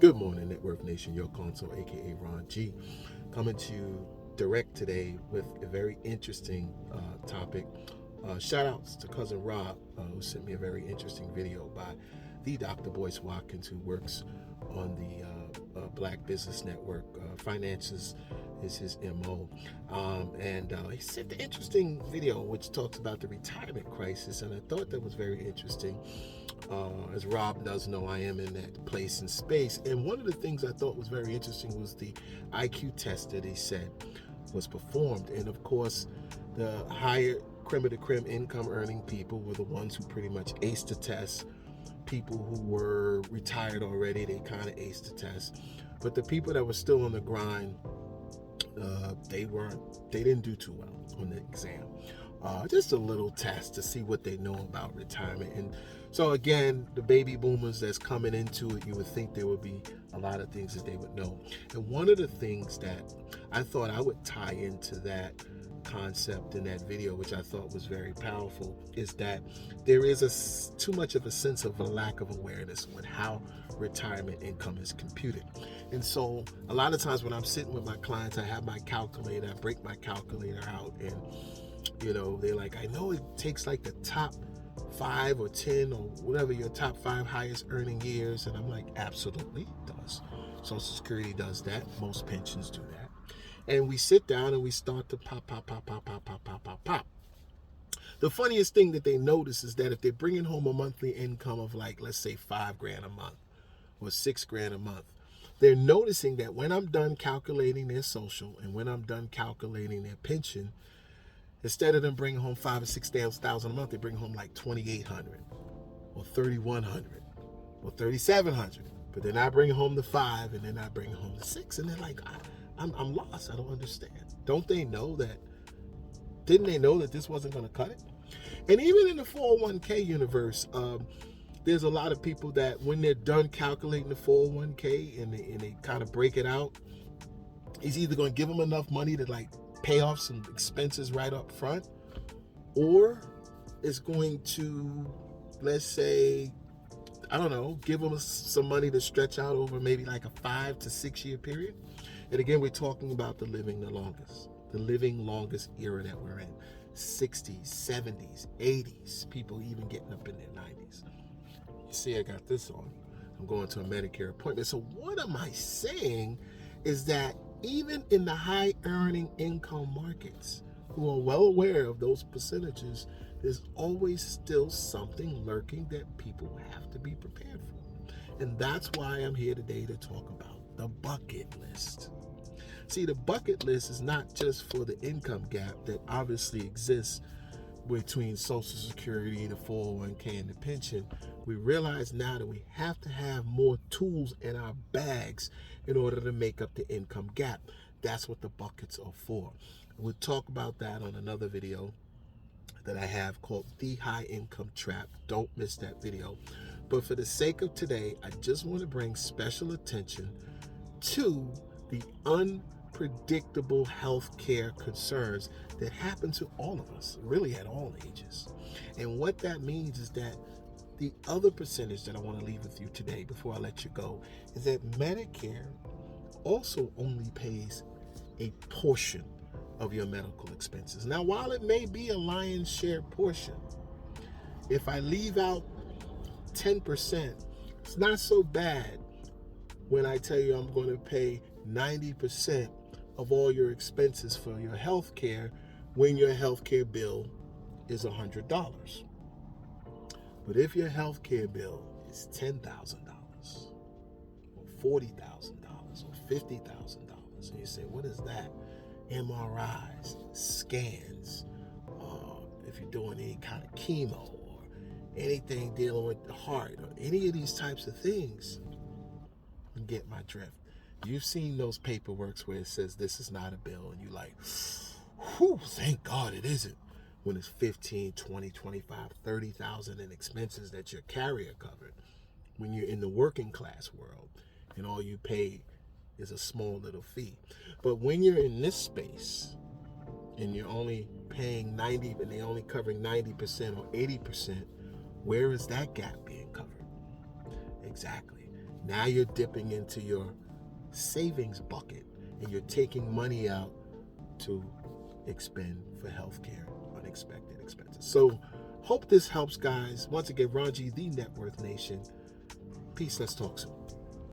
Good morning, Net Worth Nation. Your console, aka Ron G, coming to you direct today with a very interesting topic. Shout outs to cousin Rob, who sent me a very interesting video by the Dr. Boyce Watkins, who works on the Black Business Network. Finances is his MO. And he sent an interesting video which talks about the retirement crisis, and I thought that was very interesting. As Rob does know, I am in that place and space. And one of the things I thought was very interesting was the IQ test that he said was performed. And of course, the higher creme of the creme income earning people were the ones who pretty much aced the test. People who were retired already, they kind of aced the test. But the people that were still on the grind, they didn't do too well on the exam. Just a little test to see what they know about retirement. And so again, the baby boomers that's coming into it, you would think there would be a lot of things that they would know. And one of the things that I thought I would tie into that concept in that video, which I thought was very powerful, is that there is too much of a sense of a lack of awareness with how retirement income is computed. And so a lot of times when I'm sitting with my clients, I have my calculator, I break my calculator out, and they're like, I know it takes like the top 5 or 10 or whatever your top 5 highest earning years. And I'm like, absolutely, it does. Social Security does that. Most pensions do that. And we sit down and we start to pop. The funniest thing that they notice is that if they're bringing home a monthly income of like, let's say $5,000 a month or $6,000 a month, they're noticing that when I'm done calculating their social and when I'm done calculating their pension, instead of them bringing home $5,000 or $6,000 a month, they bring home like $2,800 or $3,100 or $3,700. But they're not bringing home the 5 and they're not bringing home the 6. And they're like, I'm lost. I don't understand. Don't they know that? Didn't they know that this wasn't going to cut it? And even in the 401k universe, there's a lot of people that when they're done calculating the 401k and they kind of break it out, it's either going to give them enough money to like pay off some expenses right up front, or it's going to, let's say, I don't know, give them some money to stretch out over maybe like a 5 to 6 year period. And again, we're talking about the living longest era that we're in. 60s, 70s, 80s, people even getting up in their 90s. You see, I got this on. I'm going to a Medicare appointment. So what am I saying is that even in the high earning income markets, who are well aware of those percentages, there's always still something lurking that people have to be prepared for. And that's why I'm here today to talk about the bucket list. See, the bucket list is not just for the income gap that obviously exists between Social Security, the 401k, and the pension. We realize now that we have to have more tools in our bags in order to make up the income gap. That's what the buckets are for. We'll talk about that on another video that I have called The High Income Trap. Don't miss that video. But for the sake of today, I just want to bring special attention to the unpredictable health care concerns that happen to all of us, really at all ages. And what that means is that the other percentage that I want to leave with you today before I let you go is that Medicare also only pays a portion of your medical expenses. Now, while it may be a lion's share portion, if I leave out 10%, it's not so bad when I tell you I'm going to pay 90% of all your expenses for your health care when your health care bill is $100. But if your health care bill is $10,000 or $40,000 or $50,000, and you say, what is that? MRIs, scans, if you're doing any kind of chemo or anything dealing with the heart or any of these types of things, you get my drift. You've seen those paperworks where it says this is not a bill, and you're like, whew, thank God it isn't, when it's 15, 20, 25, 30,000 in expenses that your carrier covered. When you're in the working class world and all you pay is a small little fee. But when you're in this space and you're only paying 90, and they're only covering 90% or 80%, where is that gap being covered? Exactly. Now you're dipping into your savings bucket and you're taking money out to expend for healthcare, unexpected expenses. So, hope this helps, guys. Once again, Ron G, the Net Worth Nation. Peace. Let's talk soon.